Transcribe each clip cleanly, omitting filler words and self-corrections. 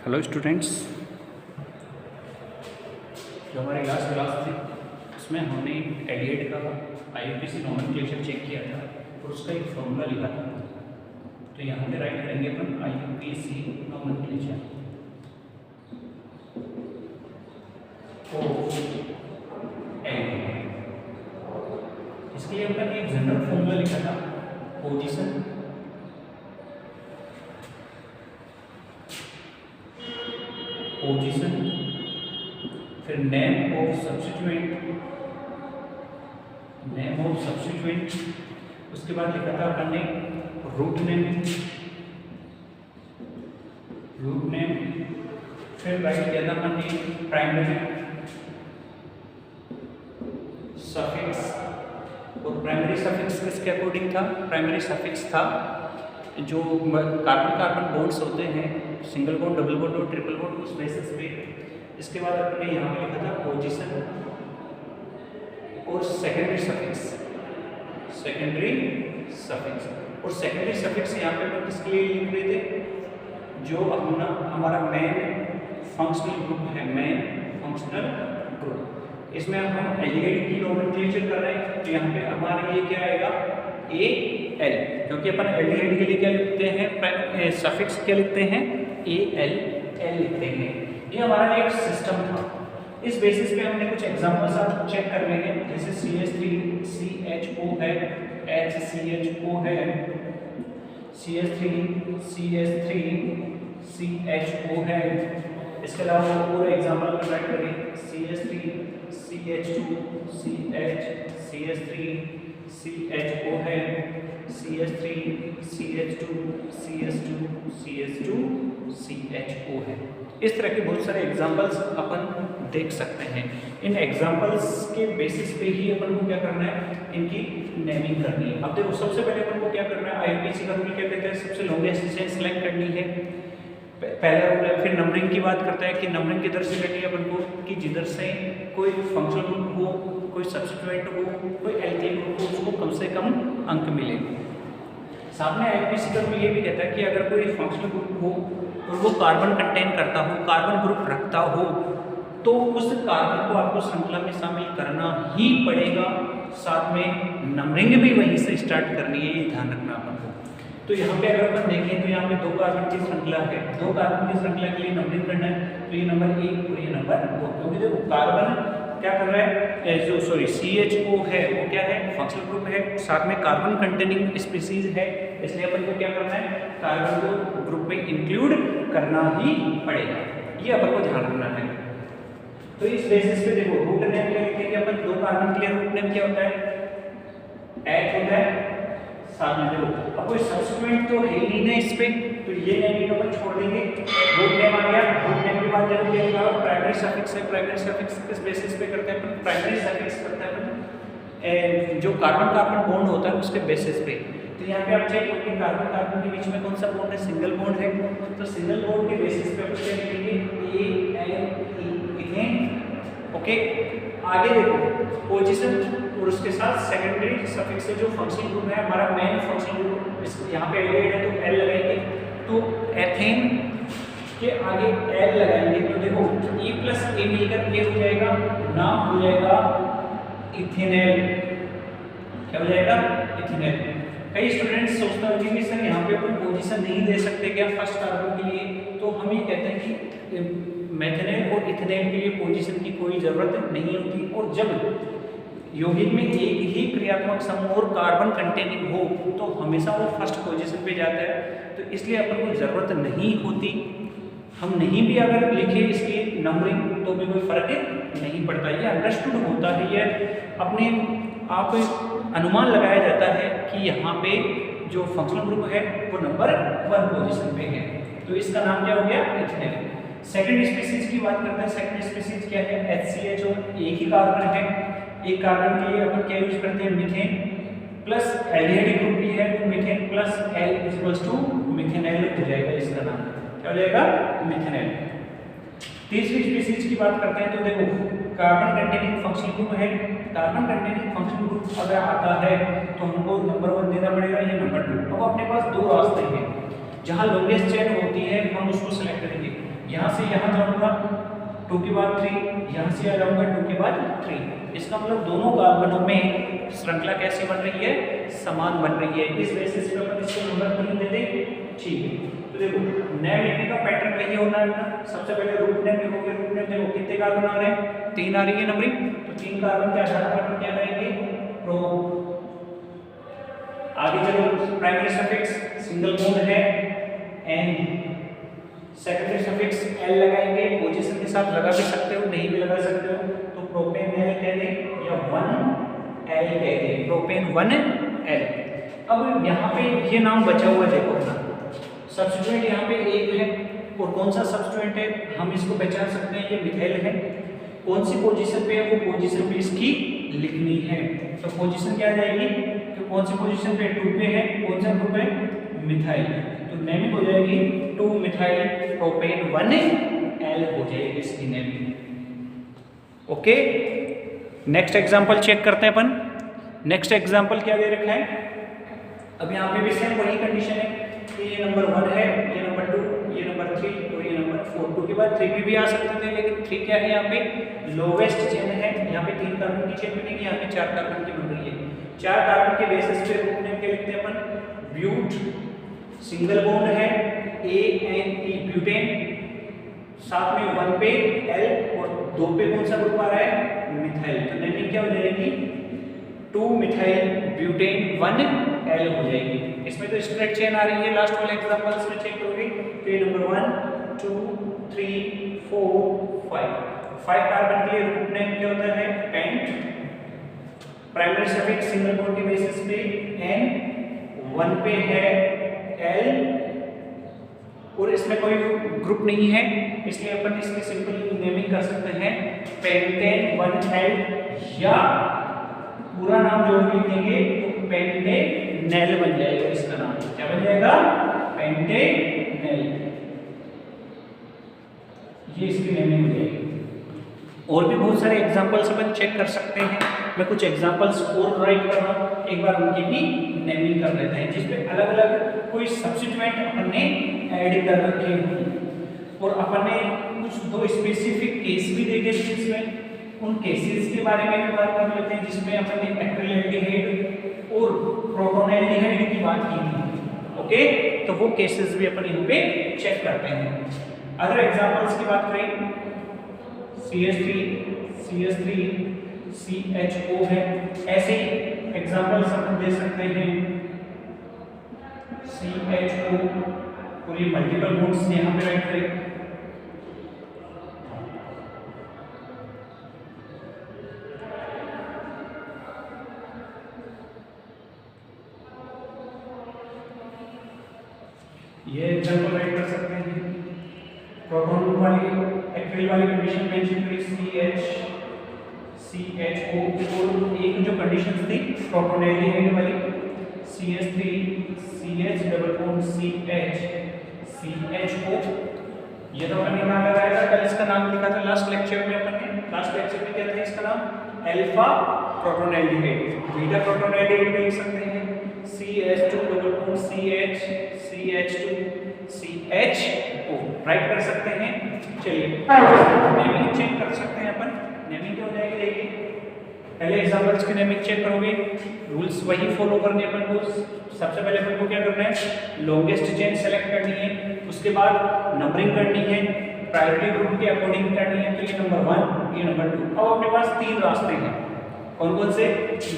Hello students, जो हमारी last class थी उसमें हमने एलियट का आईयूपीएसी नोमेनक्लेचर चेक किया था और उसका एक फॉर्मूला लिखा था। तो यहाँ पे राइट करेंगे अपन आईयूपीएसी नोमेनक्लेचर ऑफ एलियट। इसके लिए अपन एक जनरल फॉर्मूला लिखा था, पोजीशन फिर नेम ऑफ सब्स्टिट्यूएंट, उसके बाद लिखा था अपन ने रूट नेम, फिर राइट किया था अपन ने प्राइमरी सफिक्स। और प्राइमरी सफिक्स किसके अकॉर्डिंग था? प्राइमरी सफिक्स था जो कार्बन कार्बन बॉन्ड्स होते हैं, सिंगल बॉन्ड, डबल बॉन्ड और ट्रिपल बॉन्ड, उस बेसिस पे। इसके बाद अपने यहाँ पे लिखा था पोजीशन और सेकेंडरी सफिक्स। और सेकेंडरी सफिक्स यहाँ पे अपन किसके लिए लिख रहे थे? जो अपना हमारा मेन फंक्शनल ग्रुप है, मेन फंक्शनल ग्रुप। इसमें हम एलिगेट की नोमेनक्लेचर कर रहे हैं, तो यहाँ पे हमारे लिए क्या आएगा? ए एल, क्योंकि अपन एल्डिहाइड के लिए क्या लिखते हैं? सफिक्स क्या लिखते हैं? ए एल लिखते हैं। ये हमारा एक सिस्टम था। इस बेसिस पे हमने कुछ एग्जांपल्स आप चेक कर लेंगे, जैसे CH3 CHO है, HCHO है, CH3 CHO है। इसके अलावा और एग्जांपल में राइट करें CH3 CH2 CH3 CHO है, CH3 CH2 CHO है। इस तरह के बहुत सारे एग्जांपल्स अपन देख सकते हैं। इन एग्जांपल्स के बेसिस पे ही अपन को क्या करना है? इनकी नेमिंग करनी है। अब देखो, सबसे पहले अपन को क्या करना है? आईयूपीएसी का रूल क्या कहता है? सबसे लॉन्गेस्ट डिस्टेंस सेलेक्ट करनी है, पहला रूल है। फिर नंबरिंग की बात करता है कि नंबरिंग किधर से करनी है अपन को, कि जिधर से कोई फंक्शनल ग्रुप हो, कोई सब्स्टिट्यूएंट हो, कोई एल्केन ग्रुप हो, उसको कम से कम अंक मिले। साथ में आईयूपीएसी का रूल ये भी कहता है कि अगर कोई फंक्शनल ग्रुप हो और वो कार्बन कंटेन करता हो, कार्बन ग्रुप रखता हो, तो उस कार्बन को आपको श्रृंखला में शामिल करना ही पड़ेगा। साथ में नंबरिंग भी वहीं से स्टार्ट करनी है, ये ध्यान रखना अपन को। तो यहाँ पे अगर अपन देखें तो यहाँ पे दो कार्बन की श्रृंखला है, दो कार्बन की श्रृंखला के लिए नंबरिंग करना है, तो ये नंबर 1 और ये नंबर 2, क्योंकि देखो कार्बन क्या कर रहा है? CHO है, वो क्या है? फंक्शनल ग्रुप है, साथ में कार्बन कंटेनिंग स्पीसीज है, इसलिए अपन को क्या करना है? कार्बन को ग्रुप में इंक्लूड करना ही पड़ेगा, ये अपन को ध्यान रखना है। तो इस बेसिस पे देखो, रूट नेम क्या लिखेंगे अपन? दो कार्बन के लिए रूट नेम क्या होता है? H होता है। साथ में देखो, अब कोई सब्स्टिट्यूएंट तो है ही नहीं इस पे, तो ये नेम अपन छोड़ देंगे। रूट नेम आ गया। रूट नेम के बाद जब क्या होगा? प्राइमरी सफिक्स है। प्राइमरी सफिक्स किस बेसिस पे करते हैं अपन? प्राइमरी सफिक्स करते हैं अपन जो कार्बन कार्बन बॉन्ड होता है उसके बेसिस पे। तो यहाँ पे आप चेक करेंगे कार्बन कार्बन के बीच में कौन सा बॉन्ड है? सिंगल बॉन्ड है, तो सिंगल बॉन्ड के बेसिस पे अपन क्या लिखेंगे? इथेन। ओके, आगे देखो पोजीशन और उसके साथ सेकेंडरी सफिक्स से जो फंक्शनल ग्रुप है हमारा मेन फंक्शनल ग्रुप, इसको यहाँ पे एलिगेट है तो एल लगाएंगे, तो एथेन के आगे एल लगाएंगे, तो देखो E प्लस ए मिलकर ए हो जाएगा, नाम हो जाएगा इथेनॉल। क्या हो जाएगा? इथेनॉल। कई स्टूडेंट्स सोचते होंगे कि सर यहाँ पे अपन पोजीशन नहीं दे सकते क्या फर्स्ट कार्बन के लिए? तो हम ये कहते हैं कि मेथेनॉल और इथेनॉल के लिए पोजीशन की कोई जरूरत नहीं होती, और जब यौगिक में एक ही क्रियात्मक समूह और कार्बन कंटेनिंग हो तो हमेशा वो फर्स्ट पोजीशन पे जाता है, तो इसलिए अपन को जरूरत नहीं होती। हम नहीं भी अगर लिखे इसकी नंबरिंग तो भी कोई फर्क नहीं पड़ता, ये अंडरस्टूड होता है, ये अपने आप अनुमान लगाया जाता है कि यहाँ पे जो फंक्शनल ग्रुप है वो नंबर 1 पोजीशन पे है, तो इसका नाम क्या हो गया? इथेनॉल। सेकंड स्पीसीज की बात करते हैं। सेकंड स्पीसीज क्या है? HCHO, एक ही कार्बन है। एक कार्बन के लिए अपन क्या यूज करते हैं? मीथेन प्लस एल्डिहाइड ग्रुप भी है, तो methane plus L equals to methanol हो जाएगा, इसका नाम क्या हो जाएगा? मिथेनॉल। तीसरी स्पीसीज की बात करते हैं, तो देखो कार्बन कंटेनिंग फंक्शनल ग्रुप है। कार्बन कंटेनिंग फंक्शनल ग्रुप अगर आता है तो हमको नंबर 1 देना पड़ेगा, ये नंबर 2। अब अपने पास दो रास्ते हैं, जहां लॉन्गेस्ट चेन होती है हम उसको सेलेक्ट करेंगे। जाऊंगा 2 के बाद 3, यहाँ से आ जाऊंगा 2 के बाद 3। इसका मतलब दोनों कार्बनों में श्रृंखला कैसी बन रही है, समान बन रही है। इस बेसिस पे अपन इसको नंबर 3 दे दें, ठीक है। तो देखो नेम लिखने का पैटर्न वही होना है ना, सबसे पहले रूट नेम लिखोगे, रूट नेम देखो कितने कार्बन आ रहे हैं, 3 आ रही है नंबरिंग, तो 3 कार्बन के आधार पर अपन क्या करेंगे, प्रो। आगे चलो प्राइमरी सफिक्स सिंगल बॉन्ड है एन, सेकेंडरी सफिक्स एल लगाएंगे, पोजीशन के साथ लगा भी सकते हो, नहीं भी लगा सकते हो, तो प्रोपेन एल कह दें या 1 एल कह दें, प्रोपेन 1 एल। अब यहाँ पे ये नाम बचा हुआ देखो अपना, सब्स्टिट्यूएंट यहाँ पे एक है, और कौन सा सब्स्टिट्यूएंट है हम इसको पहचान सकते हैं, ये मिथाइल है। कौन सी पोजीशन पे है, वो पोजीशन पे इसकी लिखनी है, तो पोजीशन क्या आ जाएगी, तो कौन सी पोजीशन पे 2 पे है, कौन सा ग्रुप है, मिथाइल, तो नेमिंग हो जाएगी 2 मिथाइल प्रोपेन 1 एल हो जाएगी इसकी naming. Okay, next example check करते हैं अपन। नेक्स्ट एग्जांपल क्या दे रखा है, अब यहाँ पे भी सेम वही कंडीशन है कि ये नंबर 1 है, ये नंबर 2, ये नंबर 3 और ये नंबर 4। 2 के बाद 3 भी आ सकते थे, लेकिन 3 क्या है, यहाँ पे लोवेस्ट चेन है, यहाँ पे 3 कार्बन की चेन बनेगी, यहाँ पे 4 कार्बन की बन रही है। 4 कार्बन के बेसिस पे रूट नेम क्या लिखते हैं अपन, ब्यूट, सिंगल बॉन्ड है ANE ब्यूटेन, साथ में 1 पे L और 2 पे कौन सा ग्रुप आ रहा है, मिथाइल, तो नेमिंग क्या हो जाएगी 2 मिथाइल ब्यूटेन 1 L हो जाएगी। इसमें तो स्ट्रेट चेन आ रही है, लास्ट वाले एग्जांपल्स में चेक करोगे तो ये नंबर 1 2 3 4 5 कार्बन के लिए रूट नेम क्या होता है, pent, primary suffix single bond के बेसिस पे N, 1 पे है L, और इसमें कोई ग्रुप नहीं है, इसलिए अपन इसकी सिंपल नेमिंग कर सकते हैं पेंटेन 1L, या पूरा नाम जो भी लिखेंगे तो पेंटेनेल बन जाएगा, इसका नाम क्या बन जाएगा, पेंटेनेल, ये इसकी नेमिंग हो जाएगी। और भी बहुत सारे एग्जांपल्स अपन चेक कर सकते हैं, मैं कुछ एग्जांपल्स और राइट कर रहा हूँ, एक बार उनकी भी नेमिंग कर लेते हैं, जिसमें अलग अलग कोई सब्स्टिट्यूएंट अपन ने ऐड कर रखे हैं, और अपन ने कुछ 2 स्पेसिफिक केस भी देखे थे इसमें, उन केसेस के बारे में भी बात कर लेते हैं, जिसमें अपन ने एक्रिलैल्डिहाइड और प्रोटोनैल्डिहाइड की बात की थी। ओके, तो वो केसेस भी अपन यहाँ पे चेक करते हैं। अगर एग्जांपल्स की बात करें, CH3 CHO है, ऐसे एग्जांपल्स अपन दे सकते हैं, CHO, और ये मल्टीपल बॉन्ड्स यहाँ पे राइट करें, ये एग्जांपल राइट कर सकते हैं। प्रोटॉन वाली एक्रिल वाली कंडीशन मेंशन करी CHO, और एक जो कंडीशंस थी प्रोटोनैल्डिहाइड वाली CH3 CH double bond CH CHO, ये तो अपन ने नाम लगाया था, कल इसका नाम लिखा था लास्ट लेक्चर में अपन ने, लास्ट लेक्चर में क्या था इसका नाम, अल्फा प्रोटोनैल्डिहाइड, बीटा प्रोटोनैल्डिहाइड भी लिख सकते हैं, CH2 double bond CH CH2 CHO right कर सकते हैं। चलिए नेमिंग चेक कर सकते हैं अपन, नेमिंग क्या हो जाएगी, देखिए पहले एग्जांपल्स की नेमिंग चेक करोगे, रूल्स वही फॉलो करने अपन को, सबसे पहले अपन को क्या करना है, लॉन्गेस्ट चेन सेलेक्ट करनी है, उसके बाद नंबरिंग करनी है, प्रायोरिटी ग्रुप के अकॉर्डिंग करनी है, तो ये नंबर 1, ये नंबर 2। अब अपने पास 3 रास्ते हैं, कौन कौन से,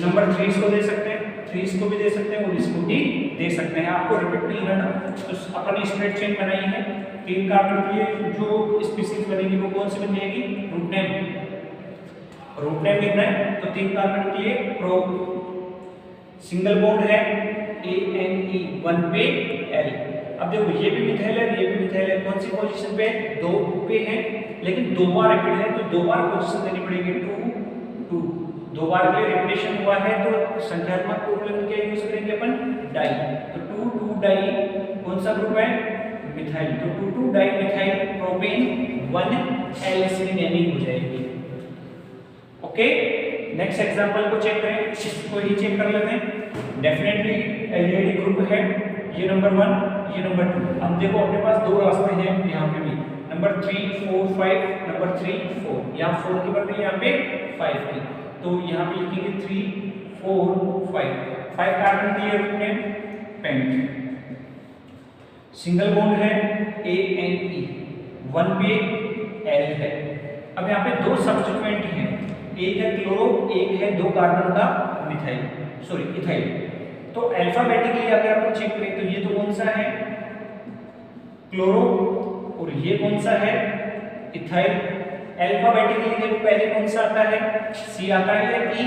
नंबर 3 को दे सकते हैं, 3 को भी दे सकते हैं और इसको भी दे सकते हैं, आपको रिपीट नहीं करना। तो अपन स्ट्रेट चेन बनाई है, 3 कार्बन के लिए जो स्पीशीज बनेगी वो कौन सी बन जाएगी, रूट नेम लिखना है, तो 3 कार्बन के लिए प्रो, सिंगल बॉन्ड है ANE 1 पे L। अब देखो ये भी मिथाइल है, ये भी मिथाइल है, कौन सी पोजीशन पे, 2 पे है, लेकिन 2 बार रिपीट है तो 2 बार पोजीशन देनी पड़ेगी, 2 2, 2 बार के लिए रिपीटेशन हुआ है तो संख्यात्मक रूप क्या यूज करेंगे अपन, डाई, तो 2 2 डाई कौन सा ग्रुप है, मिथाइल, तो 2 2 डाई मिथाइल प्रोपेन 1 L इसकी नेमिंग हो जाएगी। ओके, नेक्स्ट एग्जांपल को चेक करें, इसको ही चेक कर लेते हैं। डेफिनेटली एल्डिहाइड ग्रुप है, ये नंबर 1, ये नंबर 2। अब देखो अपने पास 2 रास्ते हैं यहाँ पे भी, नंबर 3 4 5, नंबर 3 4, यहाँ 4 की बन रही है, यहाँ पे 5 की, तो यहाँ पे लिखेंगे 3 4 5 कार्बन के लिए रुकने पेंट। सिंगल बॉन्ड है ANE, 1 पे L है। अब यहाँ पे दो सब्स्टिट्यूएंट हैं, एक है क्लोरो, एक है 2 कार्बन का इथाइल। तो अल्फाबेटिकली अगर अपन चेक करें तो ये तो कौन सा है, क्लोरो, और ये कौन सा है, इथाइल। अल्फाबेटिकली देखो पहले कौन सा आता है, C आता है या E?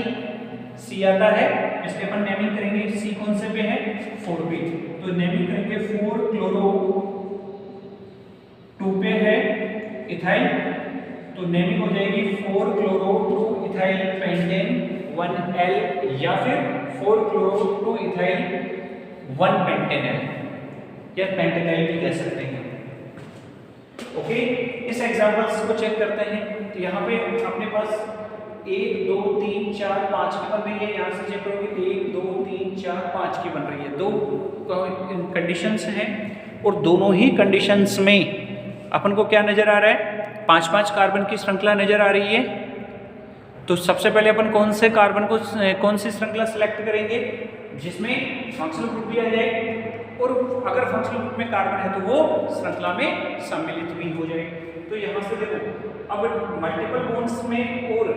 C आता है, इसलिए अपन नेमिंग करेंगे। C कौन से पे है, 4 पे, तो नेमिंग करेंगे 4 क्लोरो, 2 पे है इथाइल, तो नेमिंग हो जाएगी 4 क्लोरो 2 इथाइल पेंटेन 1L, या फिर 4 क्लोरो 2 इथाइल 1 पेंटेनल, या पेंटेनल भी कह सकते हैं। ओके, इस एग्जांपल्स को चेक करते हैं। तो यहाँ पे अपने पास 1 2 3 4 5 की बन रही है, यहाँ से चेक करोगे 1 2 3 4 5 की बन रही है। दो कंडीशंस हैं और दोनों ही कंडीशंस में अपन को क्या नजर आ रहा है, 5-5 कार्बन की श्रृंखला नजर आ रही है। तो सबसे पहले अपन कौन से कार्बन को, कौन सी श्रृंखला सिलेक्ट करेंगे जिसमें फंक्शनल ग्रुप भी आ जाए, और अगर फंक्शनल ग्रुप में कार्बन है तो वो श्रृंखला में सम्मिलित भी हो जाए। तो यहाँ से देखो, अब मल्टीपल बॉन्ड्स में और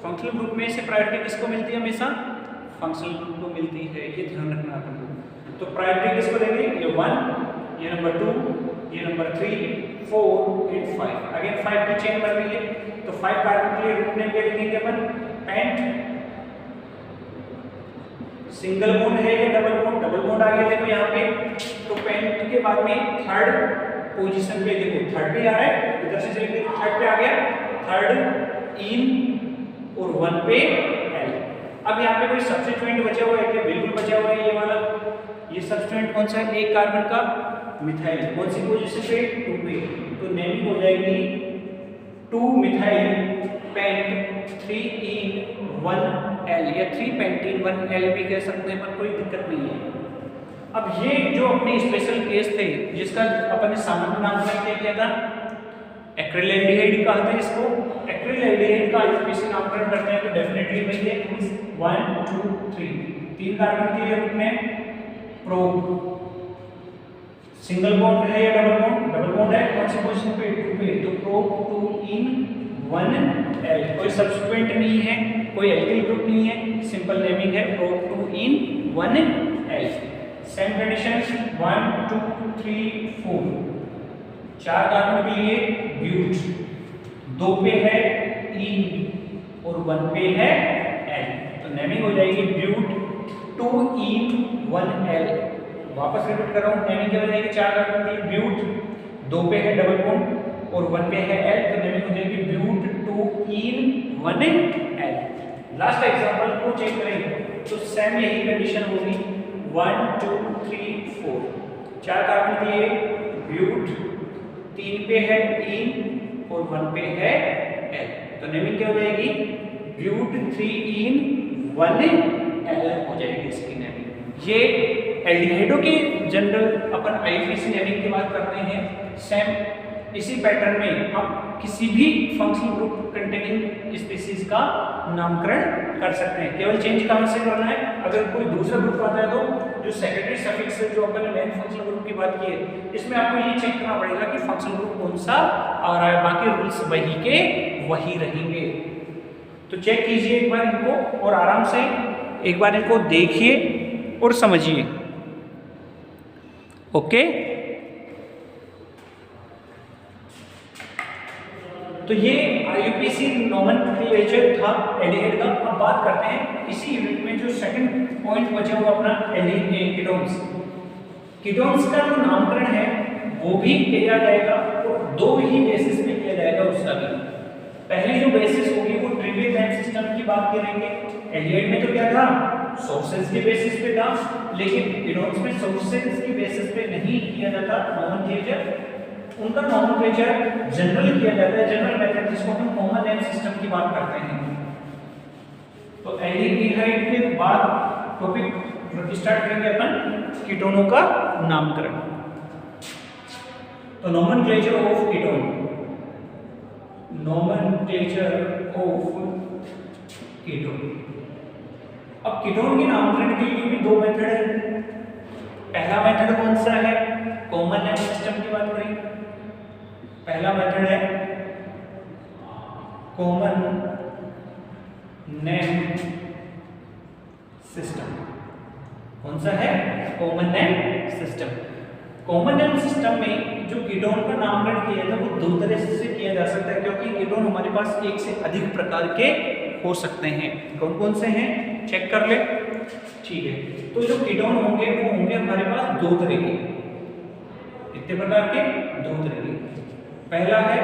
फंक्शनल ग्रुप में से प्रायोरिटी किसको मिलती है, हमेशा फंक्शनल ग्रुप को मिलती है, ये ध्यान रखना अपन को। तो प्रायोरिटी किसको देंगे, ये 1, ये नंबर 2, ये नंबर 3 4 एंड 5। अगेन 5 की चेन बन रही है, तो 5 कार्बन के लिए रूट नेम क्या लिखेंगे अपन, पेंट। सिंगल बॉन्ड है या डबल बॉन्ड, डबल बॉन्ड आ गया देखो यहाँ पे, तो पेंट के बाद में थर्ड पोजीशन पे देखो, थर्ड पे आ रहा है, इधर से चलेंगे थर्ड पे आ गया, थर्ड इन और 1 पे L। अब यहाँ पे कोई सब्स्टिट्यूएंट बचा हुआ है क्या, बिल्कुल बचा हुआ है ये वाला। ये सब्स्टिट्यूएंट कौन सा है, एक कार्बन का मिथाइल, कौन सी पोजीशन पे, 2 पे, तो नेमिंग हो जाएगी 2 मिथाइल पेंट 3 इन 1L, या 3 पेंटीन 1L भी कह सकते हैं, पर कोई दिक्कत नहीं है। अब ये जो अपने स्पेशल केस थे जिसका अपन ने सामान्य नामकरण क्या किया था, एक्रिलैल्डिहाइड कहते हैं इसको। एक्रिलैल्डिहाइड का आईयूपीएसी नामकरण करते हैं तो डेफिनेटली भाई ये 1 2 3 3 कार्बन के लिए रूप में प्रोप। सिंगल बॉन्ड है या डबल बॉन्ड, डबल बॉन्ड है, कौन सी पोजीशन पे, 2 पे, तो प्रोप 2 इन 1L। कोई सब्स्टिट्यूएंट नहीं है, कोई एल्किल ग्रुप नहीं है, सिंपल नेमिंग है प्रोप 2 इन 1L। सेम कंडीशन 1 2 3 4, 4 कार्बन के लिए ब्यूट, 2 पे है इन और 1 पे है L, तो नेमिंग हो जाएगी ब्यूट 2 इन 1L। वापस रिपीट कर रहा हूँ, नेमिंग क्या हो जाएगी, 4 कार्बन के लिए ब्यूट, 2 पे है डबल बॉन्ड और 1 पे है L, तो नेमिंग हो जाएगी ब्यूट 2 इन 1L। लास्ट एग्जांपल को चेक करें तो सेम यही कंडीशन होगी, 1 2 3 4, 4 कार्बन के लिए ब्यूट, 3 पे है इन और 1 पे है L, तो नेमिंग क्या हो जाएगी, ब्यूट 3 इन 1L हो जाएगी इसकी नेमिंग। ये एल्डिहाइडों की जनरल अपन आईयूपीएसी नेमिंग की बात करते हैं। सेम इसी पैटर्न में हम किसी भी फंक्शनल ग्रुप कंटेनिंग स्पीशीज का नामकरण कर सकते हैं। केवल चेंज कहाँ से करना है, अगर कोई दूसरा ग्रुप आता है तो जो सेकेंडरी सफिक्स है जो अपन ने मेन फंक्शनल ग्रुप की बात की है, इसमें आपको ये चेक करना पड़ेगा कि फंक्शनल ग्रुप कौन सा आ रहा है, बाकी रूल्स वही के वही रहेंगे। तो चेक कीजिए एक बार इनको और आराम से एक बार इनको देखिए और समझिए। ओके, तो ये आईयूपीएसी नोमेनक्लेचर था एल्डिहाइड का। अब बात करते हैं इसी यूनिट में जो सेकंड पॉइंट बचा हुआ अपना कीटोन्स। कीटोन्स का जो नामकरण है वो भी किया जाएगा और 2 ही बेसिस पे किया जाएगा उसका भी। पहली जो बेसिस होगी वो ट्रिवियल नेम सिस्टम की बात करेंगे। एल्डिहाइड में तो क्या था, सोर्सेज के बेसिस पे था, लेकिन कीटोन्स में सोर्सेज की बेसिस पे नहीं किया जाता नोमेनक्लेचर। उनका नोमेनक्लेचर जनरल किया जाता है, जनरल मेथड जिसको हम कॉमन नेम सिस्टम की बात करते हैं। तो एल्डिहाइड के बाद टॉपिक स्टार्ट करेंगे अपन कीटोनों का नामकरण। तो nomenclature of ketone, nomenclature of ketone. अब कीटोन के नामकरण के लिए भी दो मेथड है। पहला मेथड कौन सा है? कॉमन नेम सिस्टम की बात करें, पहला मेथड है कॉमन नेम सिस्टम। कौन सा है? Common name system. Common name system में जो कीटोन का नामकरण किया था वो दो तरह से किया जा सकता है, क्योंकि कीटोन हमारे पास एक से अधिक प्रकार के हो सकते हैं। कौन कौन से हैं चेक कर ले। ठीक है, तो जो कीटोन होंगे वो होंगे हमारे पास दो तरह के, कितने प्रकार के? दो तरह के। पहला है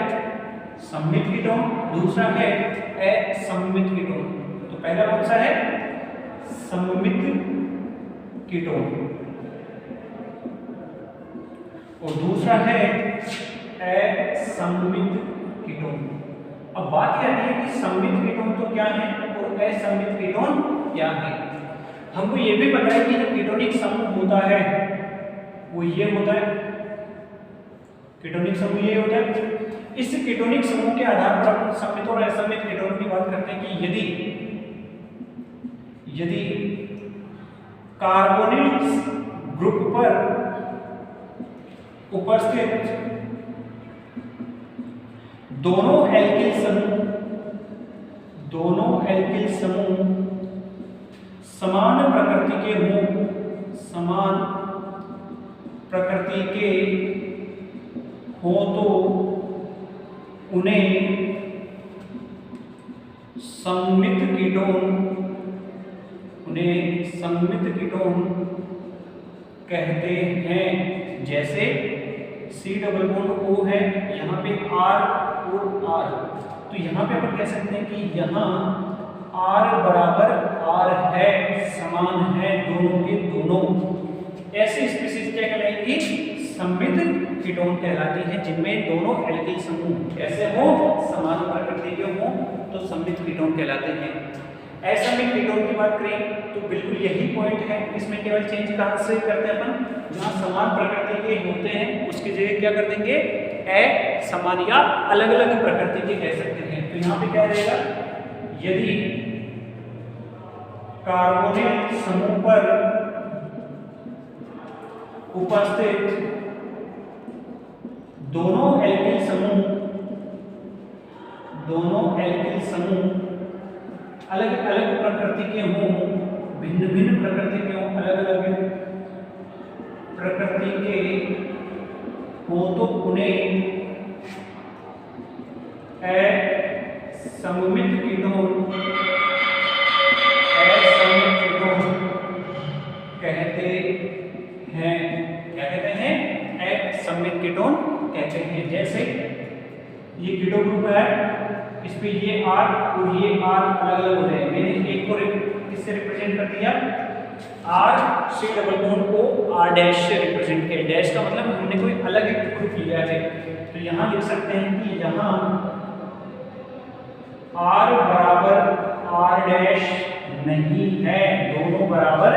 सममित कीटोन, दूसरा है असममित कीटोन। तो पहला कौन सा है? सममित कीटोन, और दूसरा है असममित कीटोन। अब बात यह आती है कि सममित कीटोन तो क्या है और असममित कीटोन क्या है। हमको ये भी पता है कि जो कीटोनिक समूह होता है वो ये होता है, कीटोनिक समूह ये होता है। इस कीटोनिक समूह के आधार पर हम सममित और असममित कीटोन की बात करते हैं कि यदि कार्बोनिल ग्रुप पर उपस्थित दोनों एल्किल समूह समान प्रकृति के हों, समान प्रकृति के हो तो उन्हें सममित कीटोन कहते हैं। जैसे C डबल बॉन्ड O है, यहाँ पे R और R, तो यहाँ पे अपन कह सकते हैं कि यहाँ R बराबर R है, समान है दोनों के दोनों। ऐसी स्पीशीज क्या कहलाएंगी? सममित कीटोन कहलाती है, जिनमें दोनों एल्किल समूह ऐसे हो, समान प्रकृति के हो, तो सममित कीटोन कहलाते हैं। असममित कीटोन की बात करें तो बिल्कुल यही पॉइंट है, इसमें केवल चेंज कहां से करते हैं अपन? जहां समान प्रकृति के होते हैं उसकी जगह क्या कर देंगे? असमान या अलग अलग प्रकृति के कह सकते हैं। तो यहाँ पे क्या रहेगा? यदि कार्बोनिल समूह पर उपस्थित दोनों एल्किल समूह अलग अलग प्रकृति के हों, भिन्न भिन्न प्रकृति के हों, अलग अलग प्रकृति के हो तो उन्हें असममित कीटोन कहते हैं। क्या कहते हैं? असममित कीटोन कहते हैं। जैसे ये कीटो ग्रुप है, इस पे ये R और ये R अलग अलग हो जाए। मैंने एक को किससे रिप्रेजेंट कर दिया? R C डबल बॉन्ड को R डैश से रिप्रेजेंट किया। डैश का मतलब हमने कोई अलग एक ग्रुप लिया है। तो यहाँ लिख सकते हैं कि यहाँ R बराबर R डैश नहीं है, दोनों बराबर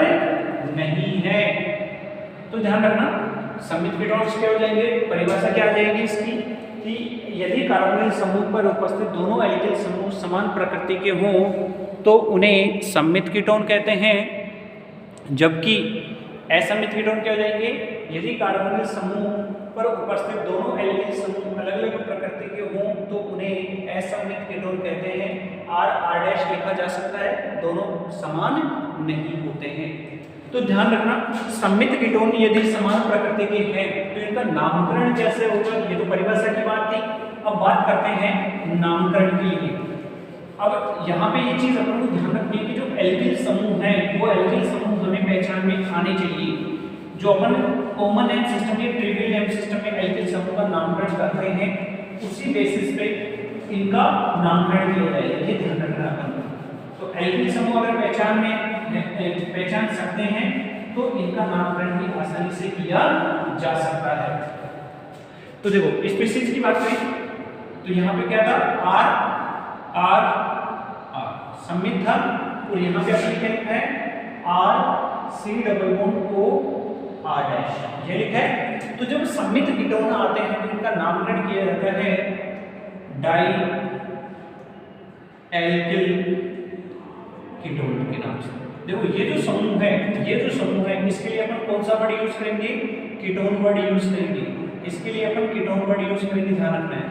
नहीं है। तो ध्यान रखना, सममित कीटोन्स क्या हो जाएंगे? परिभाषा क्या आ जाएगी इसकी कि यदि कार्बोनिल समूह पर उपस्थित दोनों एल्किल समूह समान प्रकृति के हों तो उन्हें सममित कीटोन कहते हैं। जबकि असममित कीटोन क्या हो जाएंगे? यदि कार्बोनिल समूह पर उपस्थित दोनों एल्किल समूह अलग अलग प्रकृति के हों तो उन्हें असममित कीटोन कहते हैं। R डैश लिखा जा सकता है, दोनों समान नहीं होते हैं। तो ध्यान रखना, सममित कीटोन यदि समान प्रकृति के हैं तो इनका नामकरण कैसे होगा? ये तो परिभाषा की बात थी। अब बात करते हैं नामकरण के लिए। अब यहाँ पे ये चीज अपन को ध्यान रखनी है कि जो एल्किल समूह है वो एल्किल समूह हमें पहचान में आने चाहिए। जो अपन कॉमन नेम सिस्टम या ट्रिवियल नेम सिस्टम में एल्किल समूह का नामकरण करते हैं, उसी बेसिस पे इनका नामकरण किया जाएगा, ये ध्यान रखना अपन। तो एल्किल समूह अगर पहचान सकते हैं तो इनका नामकरण भी आसानी से किया जा सकता है। तो देखो स्पीशीज की बात करें तो यहाँ पे क्या था? R सममित था, और यहाँ पे अपन क्या लिखा है? R C double bond O R dash, ये लिखा है। तो जब सममित कीटोन आते हैं तो इनका नामकरण किया जाता है डाई एल्किल कीटोन के नाम से। देखो ये जो समूह है इसके लिए अपन कौन सा वर्ड यूज करेंगे? कीटोन वर्ड यूज करेंगे। इसके लिए अपन कीटोन वर्ड यूज करेंगे, ध्यान रखना है।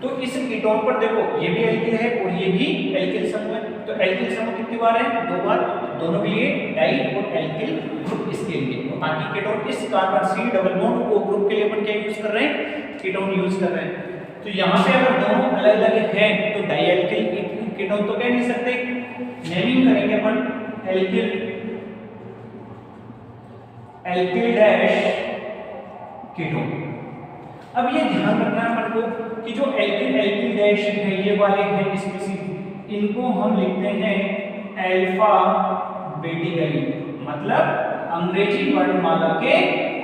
तो इस कीटोन पर देखो ये भी एल्किल है और ये भी एल्किल समूह है। तो एल्किल समूह कितनी बार है? 2 बार। दोनों के लिए डाई और एल्किल ग्रुप इसके लिए। तो बाकी कीटोन इस carbon C double bond O group के लिए अपन क्या यूज कर रहे हैं? कीटोन यूज कर रहे हैं। तो यहाँ पे अगर दोनों अलग अलग हैं तो डाई एल्किल कीटोन तो कह नहीं सकते। नेमिंग करेंगे अपन एल्किल डैश कीटोन। अब ये ध्यान रखना है अपन को कि जो एल्किल डैश है ये वाले हैं स्पीसीज, इनको हम लिखते हैं अल्फा बेटिकली, मतलब अंग्रेजी वर्णमाला के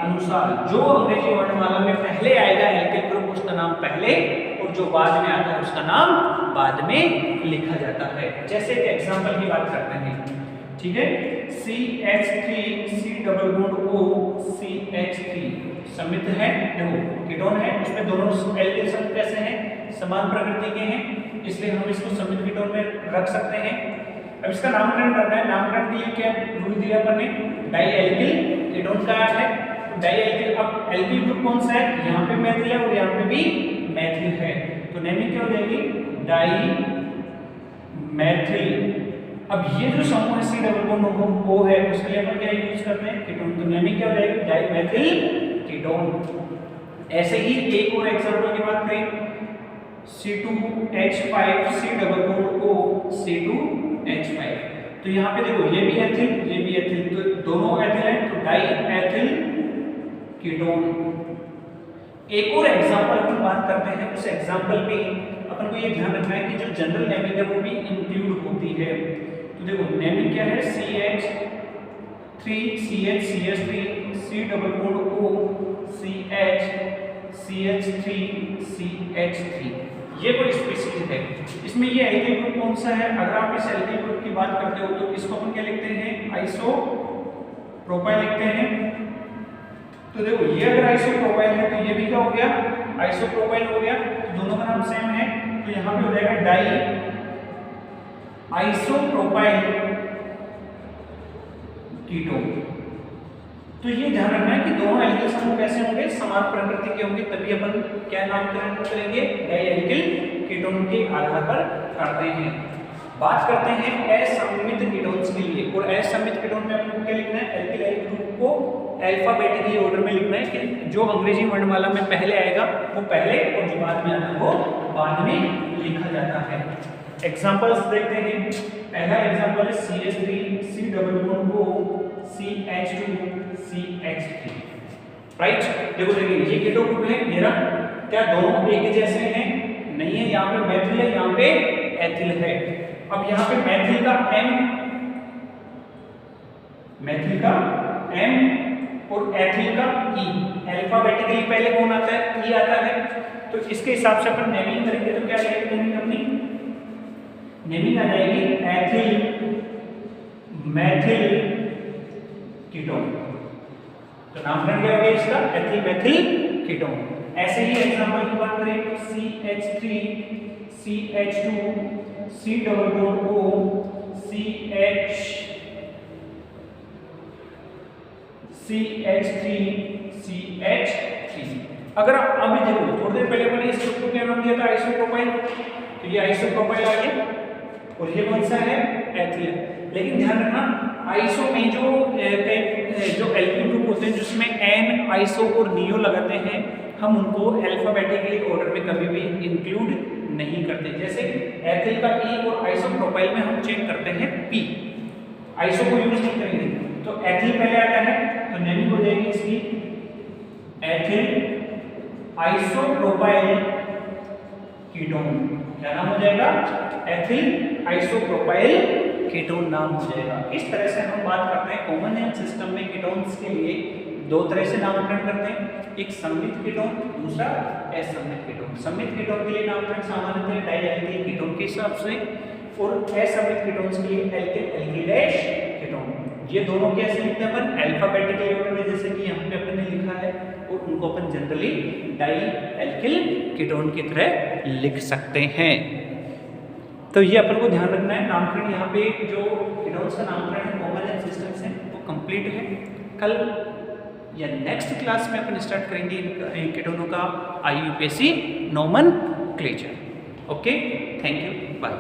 अनुसार। जो अंग्रेजी वर्णमाला में पहले आएगा एल्किल ग्रुप उसका नाम पहले, और जो बाद में आता है उसका नाम बाद में लिखा जाता है। जैसे एक एग्जांपल की बात करते हैं, ठीक है। CH3 C double bond O CH3 सममित है, देखो कीटोन है, उसमें दोनों एल्किल समूह कैसे हैं? समान प्रकृति के हैं, इसलिए हम इसको सममित कीटोन में रख सकते हैं। अब इसका नामकरण करना है। नामकरण के लिए क्या रूल दिया अपन ने? डाई एल्किल कीटोन का है। तो डाई एल्किल, अब एल्किल ग्रुप कौन सा है? यहाँ पे मैथिल है और यहाँ पे भी मैथिल है, तो नेमिंग क्या हो जाएगी? डाई मैथिल। अब ये जो समूह है C डबल बॉन्ड O है उसके लिए अपन क्या यूज करते हैं? कीटोन। तो नेमिंग क्या हो जाएगी? Di methyl ketone. ऐसे ही एक और एग्जांपल की बात करें, C2H5 C double bond O C2H5। तो यहाँ पे देखो ये भी एथिल, तो दोनों एथिल हैं, तो डाई एथिल कीटोन। एक और एग्जांपल अपन बात करते हैं, उस एग्जांपल पे अपन को ये ध्यान रखना है कि जो जनरल नेमिंग है वो भी इंक्लूड होती है। तो देखो नेमिंग क्या है? CH3 CH3 C double bond O CH3 CH3, ये कोई स्पीशीज है। इसमें ये एल्किल ग्रुप कौन सा है? अगर आप इस एल्किल ग्रुप की बात करते हो तो इसको अपन क्या लिखते हैं? आइसोप्रोपाइल लिखते हैं। तो देखो ये अगर आइसोप्रोपाइल है तो ये भी क्या हो गया? आइसोप्रोपाइल हो गया। तो दोनों का नाम सेम है, तो यहाँ पे हो जाएगा डाई आइसोप्रोपाइल कीटोन। तो ये ध्यान रखना है कि दोनों एल्किल समूह कैसे होंगे? समान प्रकृति के होंगे, तभी अपन क्या नामकरण करेंगे? डाई एल्किल कीटोन के आधार पर करते हैं। बात करते हैं असममित कीटोन्स के लिए, और असममित कीटोन में अपन को क्या लिखना है? एल्किल ग्रुप को अल्फाबेटिकली ऑर्डर में लिखना है कि जो अंग्रेजी वर्णमाला में पहले आएगा वो पहले और जो बाद में आता है वो बाद में लिखा जाता है। एग्जांपल्स देखते हैं। पहला एग्जांपल है CH3 C double bond O CH2 CH3, right. देखो देखिए ये कीटोन ग्रुप है मेरा, क्या दोनों एक जैसे हैं? नहीं है, यहाँ पे मैथिल है, यहाँ पे एथिल है। अब यहाँ पे मैथिल का M और एथिल का E, अल्फाबेटिकली पहले कौन आता है? E आता है। तो इसके हिसाब से अपन नेमिंग करेंगे तो क्या रहेगी नेमिंग अपनी? नेमिंग आ जाएगी एथिल मैथिल कीटोन। तो नामकरण क्या हो गया इसका? Ethyl Maithil ketone. ऐसे ही एग्जांपल की बात करें तो CH3 CH2 C double bond O CH3 CH3। अगर अभी देखो थोड़ी देर पहले मैंने इस ग्रुप को क्या नाम दिया था? आइसोप्रोपाइल। तो ये आइसोप्रोपाइल आ गया और ये कौन सा है? एथिल। लेकिन ध्यान रखना आइसो में जो एल्किल ग्रुप होते हैं जिसमें एन, आइसो और नियो लगाते हैं, हम उनको अल्फाबेटिकली ऑर्डर में कभी भी इंक्लूड नहीं करते। जैसे एथिल का E और आइसोप्रोपाइल में हम चेक करते हैं P, आइसो को यूज नहीं करेंगे। तो एथिल पहले आता है तो नेमिंग हो जाएगी इसकी एथिल आइसोप्रोपाइल कीटोन। क्या नाम हो जाएगा? एथिल आइसोप्रोपाइल कीटोन नाम हो जाएगा। इस तरह से हम बात करते हैं कॉमन सिस्टम में कीटोन्स के लिए दो तरह से नामकरण करते हैं, एक सममित कीटोन, दूसरा असममित कीटोन। सममित कीटोन के लिए नामकरण सामान्यतः डाई एल्किल कीटोन के हिसाब से, और असममित कीटोन्स के लिए एल्किल एल्किल डैश कीटोन। ये दोनों कैसे लिखते हैं अपन? अल्फाबेटिकली ऑर्डर में, जैसे कि यहाँ पे अपन ने लिखा है, और उनको अपन जनरली डाई एल्किल कीटोन की तरह लिख सकते हैं। तो ये अपन को ध्यान रखना है। नामकरण यहाँ पे जो कीटोन्स का नामकरण है कॉमन एंड सिस्टम्स है वो कंप्लीट है। कल या नेक्स्ट क्लास में अपन स्टार्ट करेंगे इन कीटोनों का IUPAC nomenclature. Okay, thank you, bye.